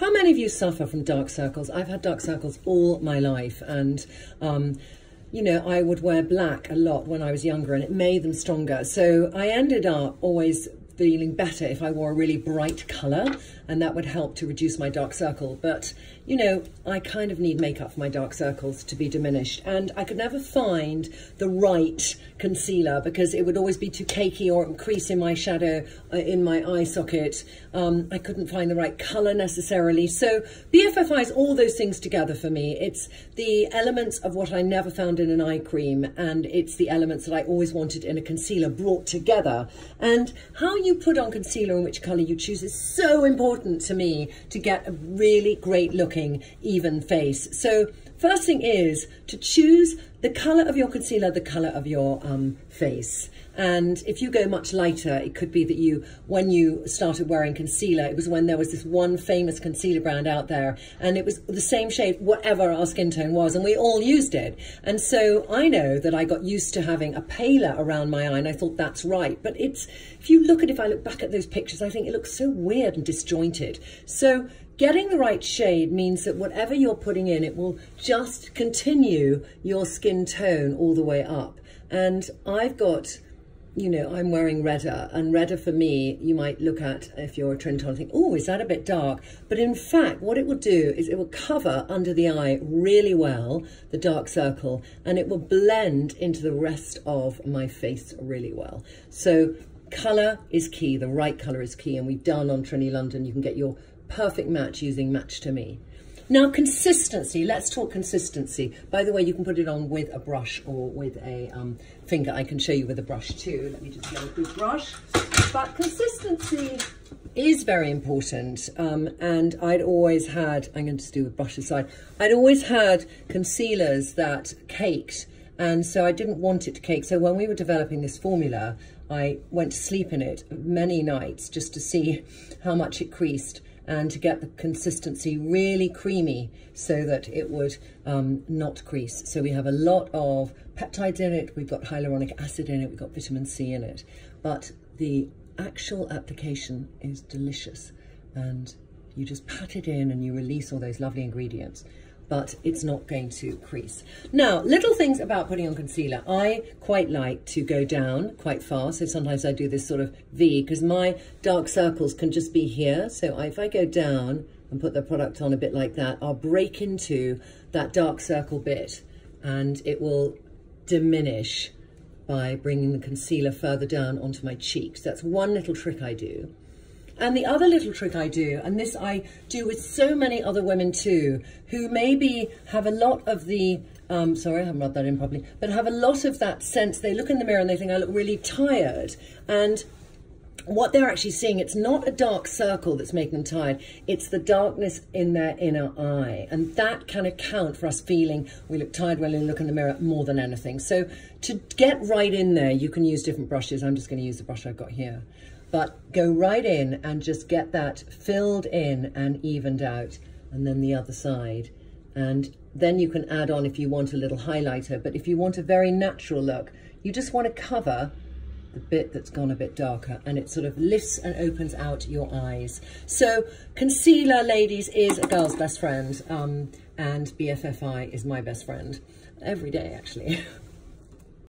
How many of you suffer from dark circles? I've had dark circles all my life, and you know, I would wear black a lot when I was younger and it made them stronger. So I ended up always feeling better if I wore a really bright colour, and that would help to reduce my dark circle. But you know, I kind of need makeup for my dark circles to be diminished, and I could never find the right concealer because it would always be too cakey, or it would crease in my shadow in my eye socket. I couldn't find the right colour necessarily. So BFF EYE is all those things together for me. It's the elements of what I never found in an eye cream, and it's the elements that I always wanted in a concealer brought together. And how you put on concealer and which colour you choose is so important to me to get a really great looking even face. So first thing is to choose the colour of your concealer, the colour of your face. And if you go much lighter, it could be that you, when you started wearing concealer, it was when there was this one famous concealer brand out there, and it was the same shade, whatever our skin tone was, and we all used it. And so I know that I got used to having a paler around my eye, and I thought that's right. But it's, if you look at, if I look back at those pictures, I think it looks so weird and disjointed. So getting the right shade means that whatever you're putting in, it will just continue your skin tone all the way up. And I've got, you know, I'm wearing redder, and redder for me, you might look at, if you're a Trinny and think, oh, is that a bit dark? But in fact, what it will do is it will cover under the eye really well, the dark circle, and it will blend into the rest of my face really well. So colour is key, the right colour is key, and we've done on Trinny London, you can get your perfect match using Match to Me. Now consistency, let's talk consistency. By the way, you can put it on with a brush or with a finger. I can show you with a brush too. Let me just get a good brush. But consistency is very important, and I'd always had, I'm going to do a brush aside, I'd always had concealers that caked, and so I didn't want it to cake. So when we were developing this formula, I went to sleep in it many nights just to see how much it creased, and to get the consistency really creamy so that it would not crease. So we have a lot of peptides in it, we've got hyaluronic acid in it, we've got vitamin C in it, but the actual application is delicious, and you just pat it in and you release all those lovely ingredients, but it's not going to crease. Now, little things about putting on concealer. I quite like to go down quite far, so sometimes I do this sort of V, because my dark circles can just be here. So if I go down and put the product on a bit like that, I'll break into that dark circle bit, and it will diminish by bringing the concealer further down onto my cheeks. That's one little trick I do. And the other little trick I do, and this I do with so many other women too, who maybe have a lot of the, sorry, I haven't rubbed that in properly, but have a lot of that sense. They look in the mirror and they think, I look really tired. And what they're actually seeing, it's not a dark circle that's making them tired, it's the darkness in their inner eye. And that can account for us feeling we look tired when we look in the mirror more than anything. So to get right in there, you can use different brushes. I'm just going to use the brush I've got here. But go right in and just get that filled in and evened out, and then the other side. And then you can add on if you want a little highlighter, but if you want a very natural look, you just want to cover the bit that's gone a bit darker, and it sort of lifts and opens out your eyes. So concealer, ladies, is a girl's best friend, and BFF EYE is my best friend every day, actually.